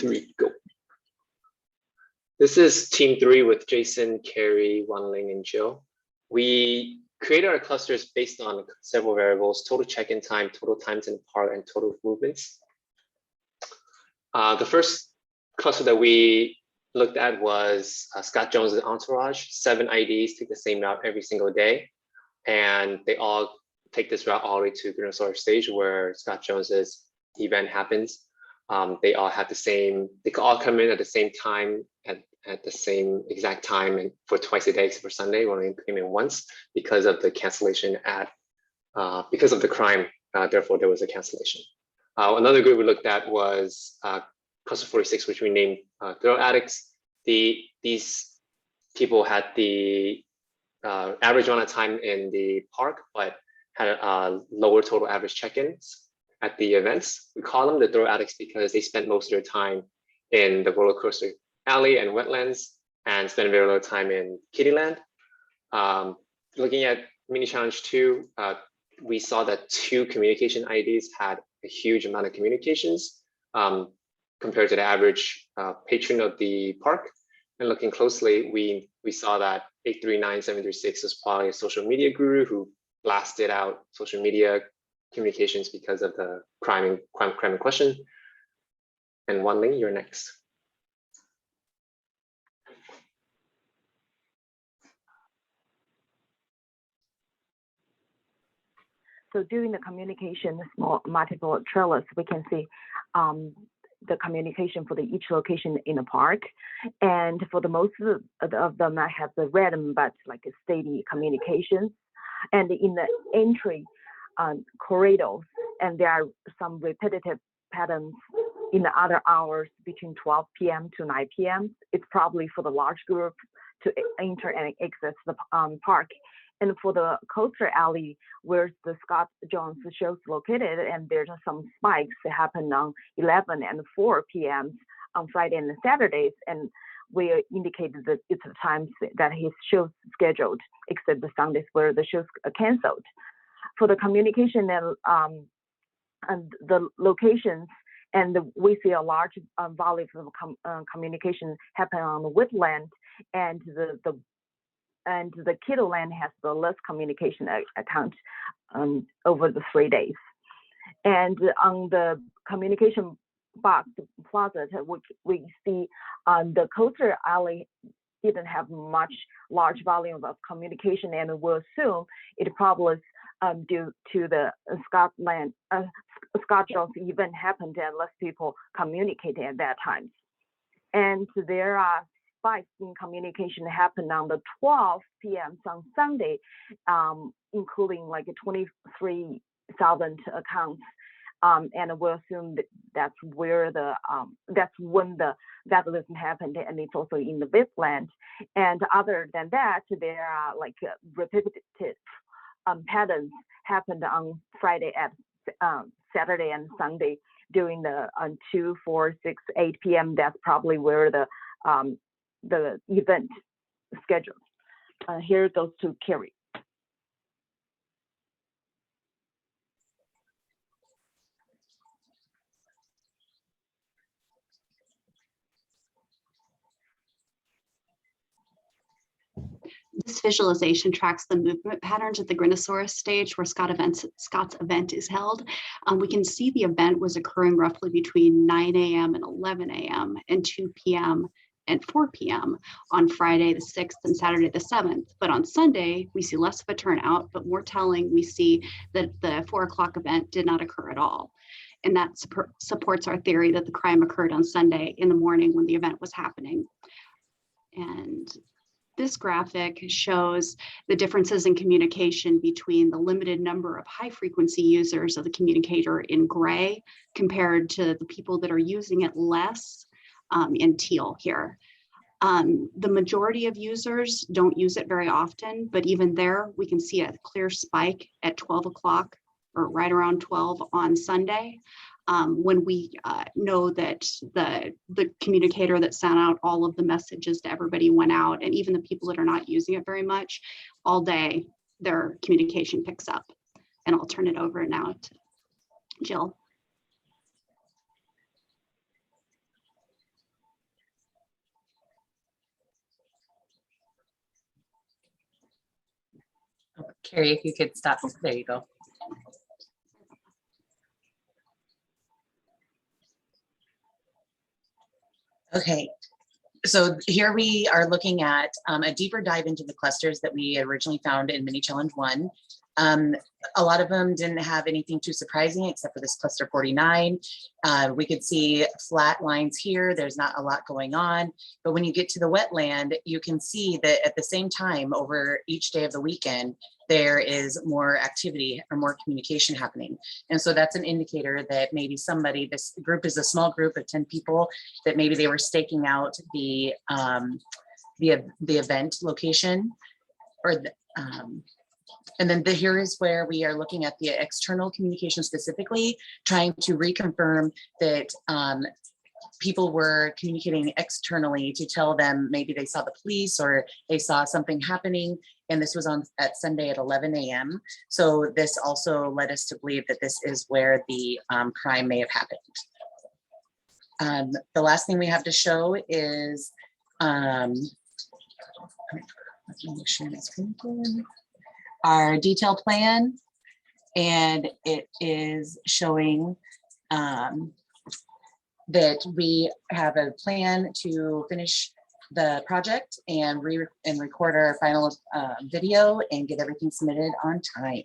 3, go. This is team 3 with Jason, Carrie, Wanling, and Jill. We created our clusters based on several variables: total check-in time, total times in park, and total movements. The first cluster that we looked at was Scott Jones's entourage. 7 IDs take the same route every single day, and they all take this route all the way to Grinosaurus stage where Scott Jones's event happens. They all have the same, they could all come in at the same time at the same exact time, and for twice a day except for Sunday, we only came in once because of the cancellation because of the crime, therefore there was a cancellation. Another group we looked at was cluster 46, which we named thrill addicts. These people had the average amount of time in the park, but had a lower total average check-ins at the events. We call them the thrill addicts because they spent most of their time in the roller coaster alley and wetlands and spent very little time in Kittyland. Looking at mini challenge 2, we saw that 2 communication IDs had a huge amount of communications compared to the average patron of the park. And looking closely, we saw that 839736 was probably a social media guru who blasted out social media communications because of the crime in question. And Wanling, you're next. So during the communication, small multiple trailers, we can see the communication for each location in the park. And for the most of them, I have the random but like a steady communications. And in the entry corridors, and there are some repetitive patterns in the other hours between 12 p.m. to 9 p.m. It's probably for the large group to enter and exit the park. And for the coaster alley, where the Scott Jones show is located, and there's some spikes that happen on 11 and 4 p.m. on Friday and Saturdays, and we indicated that it's the times that his show's scheduled, except the Sundays where the show's canceled. For the communication and the locations, and we see a large volume of communication happen on the wetland, and the Kiddoland has the less communication account over the 3 days. And on the communication box plaza, we see the coaster alley didn't have much large volume of communication, and we'll assume it probably due to the Scott Jones event happened and less people communicated at that time. And there are spikes in communication happened on the 12 p.m. on Sunday, including like 23,000 accounts. And we'll assume that's where that's when the vandalism happened, and it's also in the wetland. And other than that, there are like repetitive patterns happened on Friday at Saturday and Sunday during the 2, 4, 6, 8 p.m. That's probably where the event scheduled. Here goes to Carrie. This visualization tracks the movement patterns at the Grinosaurus stage where Scott's event is held. We can see the event was occurring roughly between 9 a.m. and 11 a.m. and 2 p.m. and 4 p.m. on Friday the 6th and Saturday the 7th. But on Sunday, we see less of a turnout, but more telling, we see that the 4 o'clock event did not occur at all. And that supports our theory that the crime occurred on Sunday in the morning when the event was happening. And this graphic shows the differences in communication between the limited number of high frequency users of the communicator in gray compared to the people that are using it less in teal here. The majority of users don't use it very often, but even there we can see a clear spike at 12 o'clock or right around 12 on Sunday. When we know that the communicator that sent out all of the messages to everybody went out, and even the people that are not using it very much, all day their communication picks up. And I'll turn it over now to Jill. Carrie, if you could stop, there you go. Okay, so here we are looking at a deeper dive into the clusters that we originally found in mini challenge 1. A lot of them didn't have anything too surprising except for this cluster 49. We could see flat lines here. There's not a lot going on, but when you get to the wetland, you can see that at the same time over each day of the weekend, there is more activity or more communication happening. And so that's an indicator that maybe somebody, this group is a small group of 10 people, that maybe they were staking out the event location or the, and then here is where we are looking at the external communication specifically, trying to reconfirm that people were communicating externally to tell them maybe they saw the police or they saw something happening. And this was on at Sunday at 11 a.m. So this also led us to believe that this is where the crime may have happened. The last thing we have to show is, our detailed plan, and it is showing that we have a plan to finish the project and record our final video and get everything submitted on time.